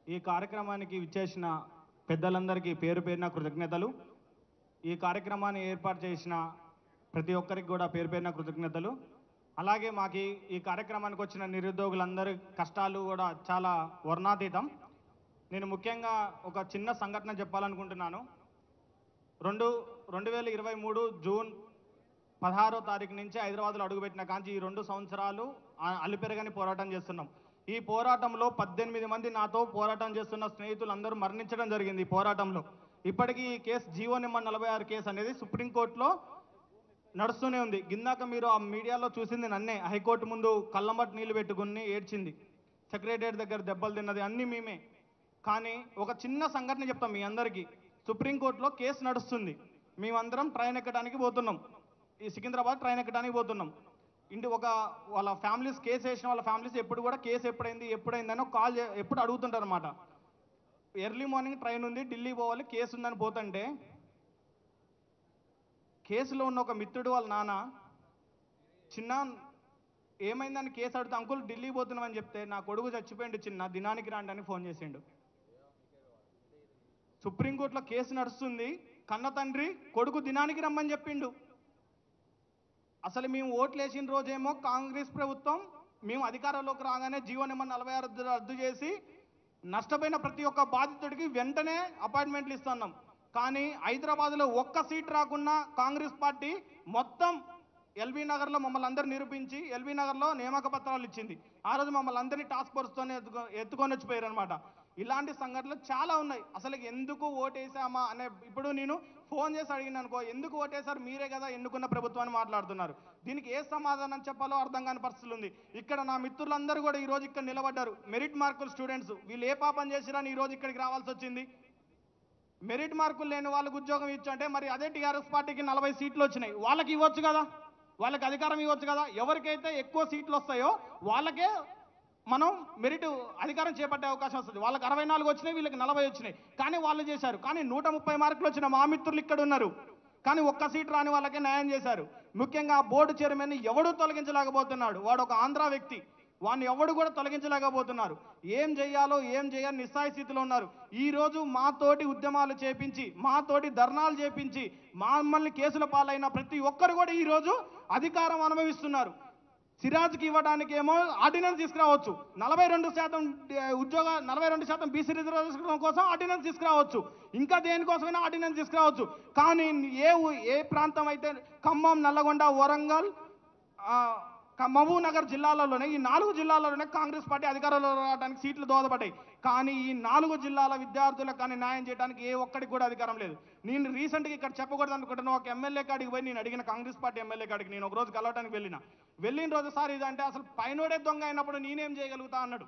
ఈ కార్యక్రమానికి విచ్చేసిన పెద్దలందరికీ పేరు పేరున కృతజ్ఞతలు. ఈ కార్యక్రమాన్ని ఏర్పాటు చేసిన ప్రతి ఒక్కరికి కూడా పేరు పేరున కృతజ్ఞతలు. అలాగే మాకు ఈ కార్యక్రమానికి వచ్చిన నిరుద్యోగులందరి కష్టాలు కూడా చాలా వర్ణాతీతం. నేను ముఖ్యంగా ఒక చిన్న సంఘటన చెప్పాలనుకుంటున్నాను. 2023 జూన్ 16వ తారీఖు నుంచి హైదరాబాద్లో అడుగుపెట్టిన కాంచి ఈ 2 సంవత్సరాలు అలుపెరగని పోరాటం చేస్తున్నాం. ఈ పోరాటంలో 18 మంది నాతో పోరాటం చేస్తున్న స్నేహితులందరూ మరణించడం జరిగింది. ఈ పోరాటంలో ఇప్పటికీ ఈ కేసు జీవో నెంబర్ 46 కేసు అనేది సుప్రీంకోర్టులో నడుస్తూనే ఉంది. గిందాక మీరు ఆ మీడియాలో చూసింది నన్నే. హైకోర్టు ముందు కళ్ళంబట్టి నీళ్లు పెట్టుకుని ఏడ్చింది, సెక్రటరియట్ దగ్గర దెబ్బలు తిన్నది అన్నీ మేమే. కానీ ఒక చిన్న సంఘటన చెప్తాం మీ అందరికీ. సుప్రీంకోర్టులో కేసు నడుస్తుంది, మేమందరం ట్రైన్ ఎక్కడానికి పోతున్నాం, ఈ సికింద్రాబాద్ ట్రైన్ ఎక్కడానికి పోతున్నాం. వాళ్ళ ఫ్యామిలీస్ కేసు వేసిన వాళ్ళ ఫ్యామిలీస్ ఎప్పుడు కూడా కేసు ఎప్పుడైందని కాల్ ఎప్పుడు అడుగుతుంటారు అనమాట. ఎర్లీ మార్నింగ్ ట్రైన్ ఉంది, ఢిల్లీ పోవాలి, కేసు ఉందని పోతుంటే కేసులో ఉన్న ఒక మిత్రుడు వాళ్ళ నాన్న చిన్న ఏమైందని కేసు అడిగితే అంకుల్ ఢిల్లీ పోతున్నామని చెప్తే నా కొడుకు చచ్చిపోయిండు చిన్న, దినానికి రాండి అని ఫోన్ చేసిండు. సుప్రీంకోర్టులో కేసు నడుస్తుంది, కన్న తండ్రి కొడుకు దినానికి రమ్మని చెప్పిండు. అసలు మేము ఓట్లు వేసిన రోజేమో కాంగ్రెస్ ప్రభుత్వం మేము అధికారంలోకి రాగానే జీవో నెంబర్ 46 రద్దు చేసి నష్టపోయిన ప్రతి ఒక్క బాధితుడికి వెంటనే అపాయింట్మెంట్లు ఇస్తున్నాం. కానీ హైదరాబాద్లో ఒక్క సీట్ రాకుండా కాంగ్రెస్ పార్టీ మొత్తం ఎల్బీ నగర్లో మమ్మల్ని అందరూ నిరూపించి ఎల్బీ నగర్లో నియామక పత్రాలు ఇచ్చింది. ఆ రోజు మమ్మల్ని అందరినీ టాస్క్ ఫోర్స్తోనే ఎత్తుకొని వచ్చిపోయారు అనమాట. ఇలాంటి సంఘటనలు చాలా ఉన్నాయి. అసలు ఎందుకు ఓటేసామా అనే, ఇప్పుడు నేను ఫోన్ చేసి అడిగిన అనుకో, ఎందుకు ఓటేశారు మీరే కదా ఎన్నుకున్న ప్రభుత్వాన్ని మాట్లాడుతున్నారు. దీనికి ఏ సమాధానం చెప్పాలో అర్థం కాని పరిస్థితులు ఉంది. ఇక్కడ నా మిత్రులందరూ కూడా ఈరోజు ఇక్కడ నిలబడ్డారు, మెరిట్ మార్కులు స్టూడెంట్స్. వీళ్ళు ఏ పాపం చేసిరని ఈరోజు ఇక్కడికి రావాల్సి వచ్చింది. మెరిట్ మార్కులు లేని వాళ్ళకు ఉద్యోగం ఇచ్చంటే మరి అదే టీఆర్ఎస్ పార్టీకి 40 సీట్లు వచ్చినాయి, వాళ్ళకి ఇవ్వచ్చు కదా, వాళ్ళకి అధికారం ఇవ్వచ్చు కదా. ఎవరికైతే ఎక్కువ సీట్లు వస్తాయో వాళ్ళకే మనం మెరిట్ అధికారం చేపట్టే అవకాశం వస్తుంది. వాళ్ళకి 64 వచ్చినాయి, వీళ్ళకి 40 వచ్చినాయి. కానీ వాళ్ళు చేశారు. కానీ 130 మార్కులు వచ్చిన మా మిత్రులు ఇక్కడ ఉన్నారు, కానీ ఒక్క సీట్ రాని వాళ్ళకే న్యాయం చేశారు. ముఖ్యంగా బోర్డు చైర్మన్ని ఎవడూ తొలగించలేకపోతున్నాడు. వాడు ఒక ఆంధ్ర వ్యక్తి, వాడిని ఎవడు కూడా తొలగించలేకపోతున్నారు. ఏం చేయాలో ఏం చేయాలి నిస్సాయ స్థితిలో ఉన్నారు. ఈరోజు మాతోటి ఉద్యమాలు చేపించి, మాతోటి ధర్నాలు చేపించి, మమ్మల్ని కేసుల పాలైన ప్రతి ఒక్కరు కూడా ఈరోజు అధికారం అనుభవిస్తున్నారు. సిరాజ్కి ఇవ్వడానికేమో ఆర్డినెన్స్ తీసుకురావచ్చు, 42% బీసీ రిజర్వేషన్ కోసం ఆర్డినెన్స్ తీసుకురావచ్చు, ఇంకా దేనికోసమైనా ఆర్డినెన్స్ తీసుకురావచ్చు. కానీ ఏ ప్రాంతం అయితే ఖమ్మం, నల్లగొండ, వరంగల్, మహబూబ్ నగర్ జిల్లాలలోనే, ఈ 4 జిల్లాలలోనే కాంగ్రెస్ పార్టీ అధికారంలో రావడానికి సీట్లు దోహదపడ్డాయి. కానీ ఈ 4 జిల్లాల విద్యార్థులకు కానీ న్యాయం చేయడానికి ఏ ఒక్కడికి కూడా అధికారం లేదు. నేను రీసెంట్గా ఇక్కడ చెప్పకూడదు అనుకుంటున్నా, ఒక ఎమ్మెల్యే కాడికి పోయి నేను అడిగిన, కాంగ్రెస్ పార్టీ ఎమ్మెల్యే కాడికి నేను ఒక రోజు కలవడానికి వెళ్ళిన రోజు సార్ ఇదంటే అసలు పైనోడే దొంగ అయినప్పుడు నేనేం చేయగలుగుతా అన్నాడు.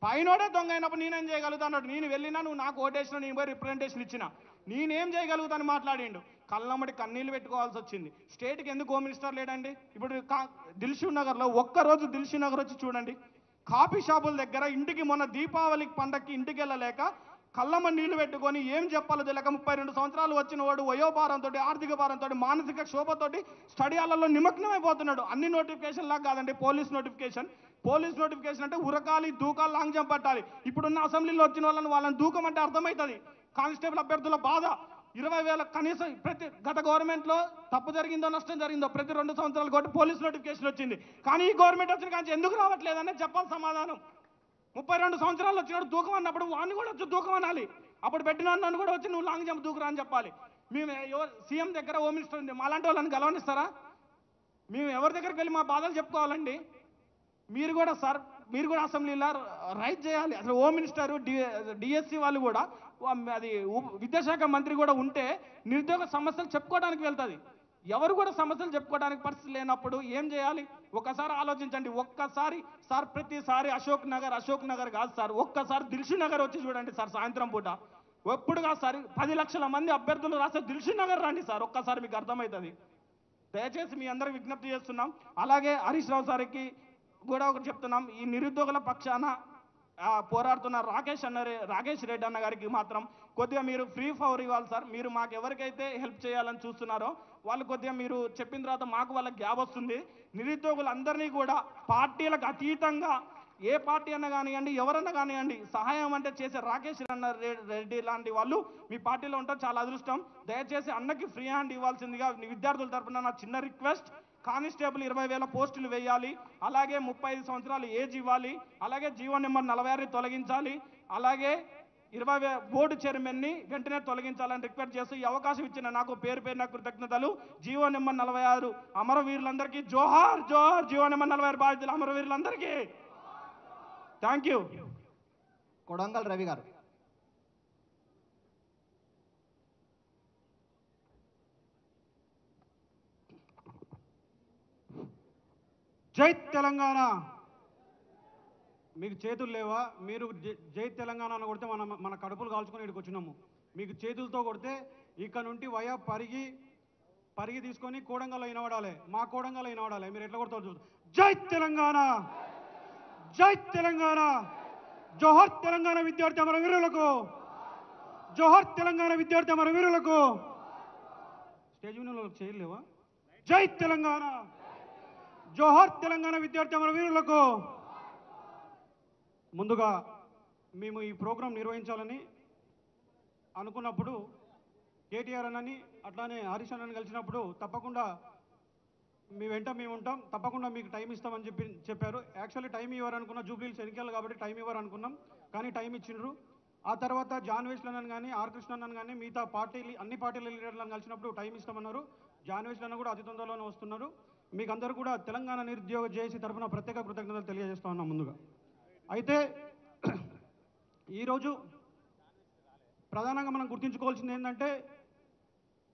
పైనోడే దొంగ అయినప్పుడు నేనేం చేయగలుగుతా అన్నాడు. నేను వెళ్ళినా, నువ్వు నాకు ఓటేసిన, నేను పోయి రిప్రజెంటేషన్ ఇచ్చిన, నేనేం చేయగలుగుతాను మాట్లాడిండు. కళ్ళమ్మడి కన్నీళ్ళు పెట్టుకోవాల్సి వచ్చింది. స్టేట్కి ఎందుకు హోమ్ మినిస్టర్ లేడండి? ఇప్పుడు దిల్షుక్ నగర్లో ఒక్కరోజు దిల్షుక్ నగర్ వచ్చి చూడండి, కాఫీ షాపుల దగ్గర ఇంటికి మొన్న దీపావళి పండగకి ఇంటికి వెళ్ళలేక కళ్ళమ్మ నీళ్లు పెట్టుకొని ఏం చెప్పాలో తెలియక 32 సంవత్సరాలు వచ్చిన వాడు వయోభారంతో, ఆర్థిక భారంతో, మానసిక క్షోభతోటి స్టడీ హాల్లో నిమగ్నమైపోతున్నాడు. అన్ని నోటిఫికేషన్ లాగా కాదండి, పోలీస్ నోటిఫికేషన్ అంటే ఉరకాలి, దూకాలి, లాంగ్ జంప్ పట్టాలి. ఇప్పుడున్న అసెంబ్లీలో వచ్చిన వాళ్ళని దూకం అంటే అర్థమవుతుంది. కానిస్టేబుల్ అభ్యర్థుల బాధ 20,000 కనీసం గత గవర్నమెంట్లో తప్పు జరిగిందో నష్టం జరిగిందో ప్రతి 2 సంవత్సరాలు కాబట్టి పోలీస్ నోటిఫికేషన్ వచ్చింది. కానీ ఈ గవర్నమెంట్ వచ్చిన కానీ ఎందుకు రావట్లేదని చెప్పాలి సమాధానం. 32 సంవత్సరాలు వచ్చినాడు దూకం అన్నప్పుడు వాడిని కూడా వచ్చి దూకం అనాలి. అప్పుడు పెట్టిన నన్ను కూడా వచ్చి నువ్వు లాంగ్ జంప్ దూకురా అని చెప్పాలి. మేము సీఎం దగ్గర హోమ్ మినిస్టర్ ఉంది, మాలాంటి వాళ్ళని గెలవనిస్తారా? మేము ఎవరి దగ్గరికి వెళ్ళి మా బాధలు చెప్పుకోవాలండి? మీరు కూడా అసెంబ్లీలో రైట్ చేయాలి. అసలు హోమ్ మినిస్టర్, డిఎస్సి వాళ్ళు కూడా, అది విద్యాశాఖ మంత్రి కూడా ఉంటే నిరుద్యోగ సమస్యలు చెప్పుకోవడానికి వెళ్తుంది. ఎవరు కూడా సమస్యలు చెప్పుకోవడానికి పరిస్థితి లేనప్పుడు ఏం చేయాలి? ఒకసారి ఆలోచించండి. ఒక్కసారి సార్, ప్రతిసారి అశోక్ నగర్ కాదు సార్, ఒక్కసారి దిల్షుక్ నగర్ వచ్చి చూడండి సార్. సాయంత్రం పూట ఎప్పుడు కాదు సార్, 10 లక్షల మంది అభ్యర్థులు రాస్తే దిల్షుక్ నగర్ రండి సార్, ఒక్కసారి మీకు అర్థమవుతుంది. దయచేసి మీ అందరికి విజ్ఞప్తి చేస్తున్నాం. అలాగే హరీష్ రావు సార్కి కూడా ఒకటి చెప్తున్నాం, ఈ నిరుద్యోగుల పక్షాన పోరాడుతున్న రాకేష్ రెడ్డి అన్న గారికి మాత్రం కొద్దిగా మీరు ఫ్రీ ఫవర్ ఇవ్వాలి సార్. మీరు మాకు ఎవరికైతే హెల్ప్ చేయాలని చూస్తున్నారో వాళ్ళు కొద్దిగా మీరు చెప్పిన తర్వాత మాకు వాళ్ళకి గ్యాప్ వస్తుంది. నిరుద్యోగులందరినీ కూడా పార్టీలకు అతీతంగా ఏ పార్టీ అన్నా కానివ్వండి, ఎవరన్నా కానివ్వండి, సహాయం అంటే చేసే రాకేష్ రెడ్డి లాంటి వాళ్ళు మీ పార్టీలో ఉంటారు, చాలా అదృష్టం. దయచేసి అన్నకి ఫ్రీ హ్యాండ్ ఇవ్వాల్సిందిగా విద్యార్థుల తరపున నా చిన్న రిక్వెస్ట్. కానిస్టేబుల్ 20,000 పోస్టులు వేయాలి, అలాగే 35 సంవత్సరాలు ఏజ్ ఇవ్వాలి, అలాగే జీవో నెంబర్ 46 తొలగించాలి, అలాగే 20 బోర్డు చైర్మన్ని వెంటనే తొలగించాలని రిక్వెస్ట్ చేస్తూ ఈ అవకాశం ఇచ్చిన నాకు పేరు పేరున కృతజ్ఞతలు. జీవో నెంబర్ 46 అమరవీరులందరికీ జోహార్ జోహార్. జీవో నెంబర్ 46 బాధితులు అమరవీరులందరికీ థ్యాంక్ యూ. కొడంగల్ రవి గారు. జై తెలంగాణ. మీకు చేతులు లేవా? మీరు జై తెలంగాణ అని కొడితే మన కడుపులు కాల్చుకొని ఇక్కడికి వచ్చినాము. మీకు చేతులతో కొడితే ఇక్కడ నుండి వయా పరిగి తీసుకొని కోడంగల్లో వినబడాలి, మా కోడంగల్లో వినబడాలి. మీరు ఎట్లా కొడతారు చూస్తారు. జై తెలంగాణ, జై తెలంగాణ, జోహర్ తెలంగాణ విద్యార్థి అమరవీరులకు, జోహర్ తెలంగాణ విద్యార్థి అమరవీరులకు. స్టేజ్ మీద చేయలేవా? జై తెలంగాణ, జోహర్ తెలంగాణ విద్యార్థి అమరవీరులకు. ముందుగా మేము ఈ ప్రోగ్రాం నిర్వహించాలని అనుకున్నప్పుడు కేటీఆర్ అన్నని అట్లానే హరీష్ అన్నని కలిసినప్పుడు తప్పకుండా మీ వెంట మేము ఉంటాం, తప్పకుండా మీకు టైం ఇస్తామని చెప్పారు. యాక్చువల్లీ టైం ఇవ్వరు అనుకున్న, జూబ్లీహిల్స్ ఎన్నికలు కాబట్టి టైం ఇవ్వరు అనుకున్నాం, కానీ టైం ఇచ్చిండ్రు. ఆ తర్వాత జాన్వేష్లన్నని కానీ ఆర్ కృష్ణన్నని కానీ మిగతా అన్ని పార్టీల లీడర్లను కలిసినప్పుడు టైం ఇస్తామన్నారు. జాన్వేష్లన్న కూడా అతి తొందరలోనే వస్తున్నారు. మీకు అందరూ కూడా తెలంగాణ నిరుద్యోగ జేఏసీ తరఫున ప్రత్యేక కృతజ్ఞతలు తెలియజేస్తా ఉన్నాం ముందుగా. అయితే ఈరోజు ప్రధానంగా మనం గుర్తుంచుకోవాల్సింది ఏంటంటే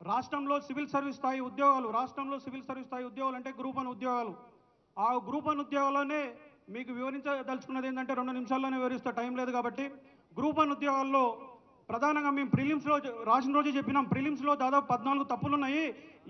రాష్ట్రంలో సివిల్ సర్వీస్ స్థాయి ఉద్యోగాలు అంటే గ్రూప్ 1 ఉద్యోగాలు. ఆ గ్రూప్ 1 ఉద్యోగాల్లోనే మీకు వివరించదలుచుకున్నది ఏంటంటే 2 నిమిషాల్లోనే వివరిస్తా, టైం లేదు కాబట్టి. గ్రూప్ 1 ఉద్యోగాల్లో ప్రధానంగా మేము ప్రిలిమ్స్లో రాసిన రోజు చెప్పినాం, ప్రిలిమ్స్లో దాదాపు 14 తప్పులు ఉన్నాయి.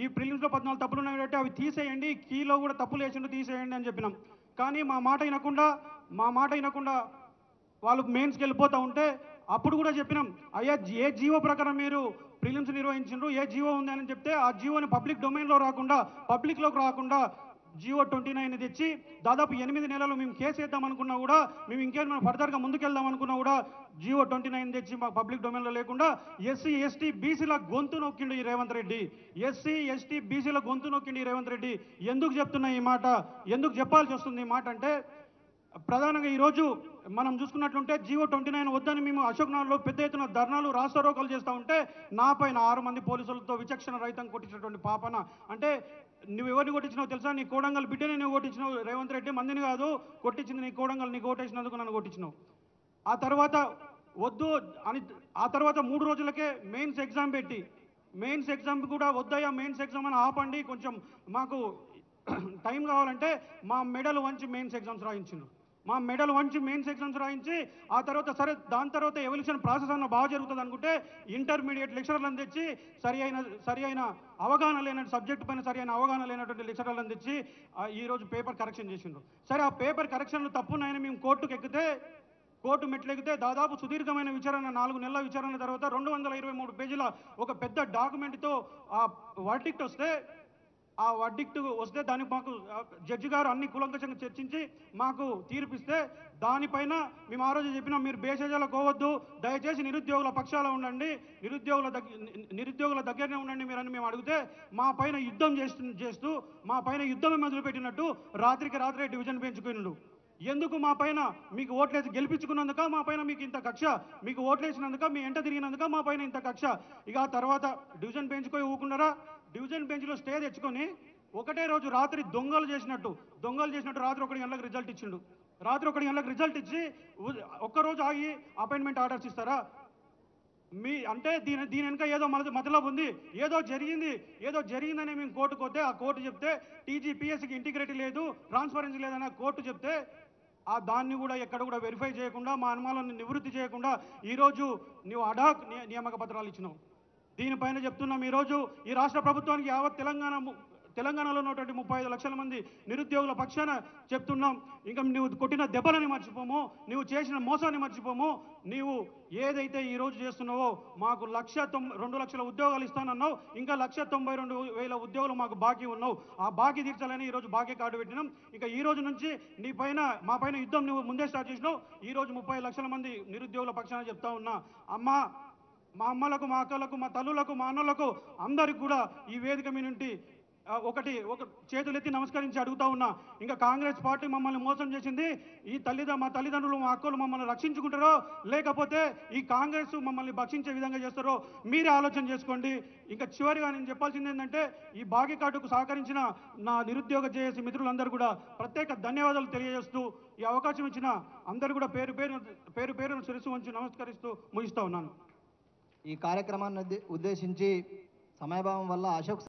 ఈ ప్రిలిమ్స్లో 14 తప్పులు ఉన్నాయి కాబట్టి అవి తీసేయండి, కీలో కూడా తప్పులు వేసిండు తీసేయండి అని చెప్పినాం. కానీ మా మాట వినకుండా వాళ్ళు మెయిన్స్కి వెళ్ళిపోతూ ఉంటే అప్పుడు కూడా చెప్పినాం, అయ్యా ఏ జీవో ప్రకారం మీరు ప్రిలిమ్స్ నిర్వహించారు, ఏ జీవో ఉంది అని చెప్తే ఆ జీవోని పబ్లిక్ డొమైన్లో పబ్లిక్లోకి రాకుండా జీవో 29 తెచ్చి దాదాపు 8 నెలలు మేము కేసు వేద్దాం అనుకున్నా కూడా, మేము ఇంకేమైనా ఫర్దర్గా ముందుకెళ్దాం అనుకున్నా కూడా జీవో 29 తెచ్చి మాకు పబ్లిక్ డొమైన్లో లేకుండా ఎస్సీ ఎస్టీ బీసీల గొంతు నొక్కిండు ఈ రేవంత్ రెడ్డి. ఎస్సీ ఎస్టీ బీసీల గొంతు నొక్కిండు ఈ రేవంత్ రెడ్డి. ఎందుకు చెప్తున్నా ఈ మాట, ఎందుకు చెప్పాల్సి వస్తుంది ఈ మాట అంటే, ప్రధానంగా ఈరోజు మనం చూసుకున్నట్లుంటే జీవో 29 వద్దని మేము అశోక్ నగర్లో పెద్ద ఎత్తున ధర్నాలు రాస్తారోకలు చేస్తూ ఉంటే నా పైన 6 మంది పోలీసులతో విచక్షణ రహితంగా కొట్టించినటువంటి పాపన. అంటే నువ్వు ఎవరిని కొట్టించినావు తెలుసా? నీ కోడంగల్ బిడ్డని నువ్వు కొట్టించినావు రేవంత్ రెడ్డి, మందిని కాదు కొట్టించింది నీ కోడంగల్. నీకు ఓటేసినందుకు నన్ను కొట్టించినావు. ఆ తర్వాత వద్దు అని, ఆ తర్వాత 3 రోజులకే మెయిన్స్ ఎగ్జామ్ పెట్టి, మెయిన్స్ ఎగ్జామ్ కూడా వద్దయ్యా మెయిన్స్ ఎగ్జామ్ అని ఆపండి, కొంచెం మాకు టైం కావాలంటే మా మెడల్ వంచి మెయిన్స్ ఎగ్జామ్స్ రాయించిండు. ఆ తర్వాత సరే దాని తర్వాత ఎవల్యూషన్ ప్రాసెస్ అన్న బాగా జరుగుతుంది అనుకుంటే ఇంటర్మీడియట్ లెక్చరర్లను తెచ్చి సరి అయిన అవగాహన లేని సబ్జెక్ట్ పైన సరి అయిన అవగాహన లేనటువంటి లెక్చరర్లను తెచ్చి ఈరోజు పేపర్ కరెక్షన్ చేసిండ్రు. సరే ఆ పేపర్ కరెక్షన్లు తప్పున్నాయని మేము కోర్టు మెట్లెక్కితే దాదాపు సుదీర్ఘమైన విచారణ, 4 నెలల విచారణ తర్వాత 223 పేజీల ఒక పెద్ద డాక్యుమెంట్తో ఆ వర్డిక్ట్ వస్తే దానికి మాకు జడ్జి గారు అన్ని కూలంకషంగా చర్చించి మాకు తీర్పిస్తే దానిపైన మేము ఆ రోజు చెప్పినాం, మీరు బేషజాలకు పోవద్దు, దయచేసి నిరుద్యోగుల పక్షాల ఉండండి, నిరుద్యోగుల దగ్గరనే ఉండండి మీరని మేము అడిగితే మా పైన యుద్ధం చేస్తూ మా పైన యుద్ధమే మొదలుపెట్టినట్టు రాత్రికి రాత్రే డివిజన్ పెంచుకున్నాడు. ఎందుకు మా పైన మీకు ఓట్లేసి గెలిపించుకున్నందుక మా పైన మీకు ఇంత కక్ష, మీకు ఓట్లేసినందుక మీ ఎంట తిరిగినందుక మా పైన ఇంత కక్ష. ఇక ఆ తర్వాత డివిజన్ బెంచ్కి ఊకున్నారా? డివిజన్ బెంచ్లో స్టే తెచ్చుకొని ఒకటే రోజు రాత్రి దొంగలు చేసినట్టు రాత్రి 1 గంటలకు రిజల్ట్ ఇచ్చిండు. రాత్రి 1 గంటలకు రిజల్ట్ ఇచ్చి ఒక్కరోజు ఆగి అపాయింట్మెంట్ ఆర్డర్స్ ఇస్తారా? అంటే దీని వెనుక ఏదో మతలబు ఉంది, ఏదో జరిగిందని మేము కోర్టుకు పోతే ఆ కోర్టు చెప్తే టీజీపీఎస్సీకి ఇంటిగ్రిటీ లేదు, ట్రాన్స్పరెన్సీ లేదని కోర్టు చెప్తే దాన్ని కూడా ఎక్కడ కూడా వెరిఫై చేయకుండా, మా అనుమానాలను నివృత్తి చేయకుండా ఈరోజు నువ్వు అడాక్ నియామక పత్రాలు ఇచ్చినావు. దీనిపైన చెప్తున్నాం, ఈరోజు ఈ రాష్ట్ర ప్రభుత్వానికి యావత్ తెలంగాణలో ఉన్నటువంటి 35 లక్షల మంది నిరుద్యోగుల పక్షాన చెప్తున్నాం. ఇంకా నువ్వు కొట్టిన దెబ్బలని మర్చిపోము, నువ్వు చేసిన మోసాన్ని మర్చిపోము. నీవు ఏదైతే ఈ రోజు చేస్తున్నావో మాకు 2 లక్షల ఉద్యోగాలు ఇస్తానన్నావు, ఇంకా 192,000 ఉద్యోగులు మాకు బాకీ ఉన్నావు. ఆ బాకీ తీర్చాలని ఈరోజు బాకీ కార్డు పెట్టినాం. ఇంకా ఈ రోజు నుంచి నీ పైన మా పైన యుద్ధం నువ్వు ముందే స్టార్ట్ చేసినావు. ఈ రోజు 30 లక్షల మంది నిరుద్యోగుల పక్షాన చెప్తా ఉన్నా, అమ్మా మా అమ్మలకు, మా అక్కలకు, మా తల్లులకు, మా అన్నలకు అందరికి కూడా ఈ వేదిక మీ నుండి ఒక చేతులెత్తి నమస్కరించి అడుగుతా ఉన్నా, ఇంకా కాంగ్రెస్ పార్టీ మమ్మల్ని మోసం చేసింది, మా తల్లిదండ్రులు, మా అక్కలు మమ్మల్ని రక్షించుకుంటారో లేకపోతే ఈ కాంగ్రెస్ మమ్మల్ని భక్షించే విధంగా చేస్తారో మీరే ఆలోచన చేసుకోండి. ఇంకా చివరిగా నేను చెప్పాల్సింది ఏంటంటే, ఈ బాకీ కార్డుకు సహకరించిన నా నిరుద్యోగ జేఏసీ మిత్రులందరూ కూడా ప్రత్యేక ధన్యవాదాలు తెలియజేస్తూ, ఈ అవకాశం ఇచ్చిన అందరూ కూడా పేరు పేరును శిరస్సు వంచి నమస్కరిస్తూ ముగిస్తా ఉన్నాను. ఈ కార్యక్రమాన్ని ఉద్దేశించి సమయభావం వల్ల అశోక్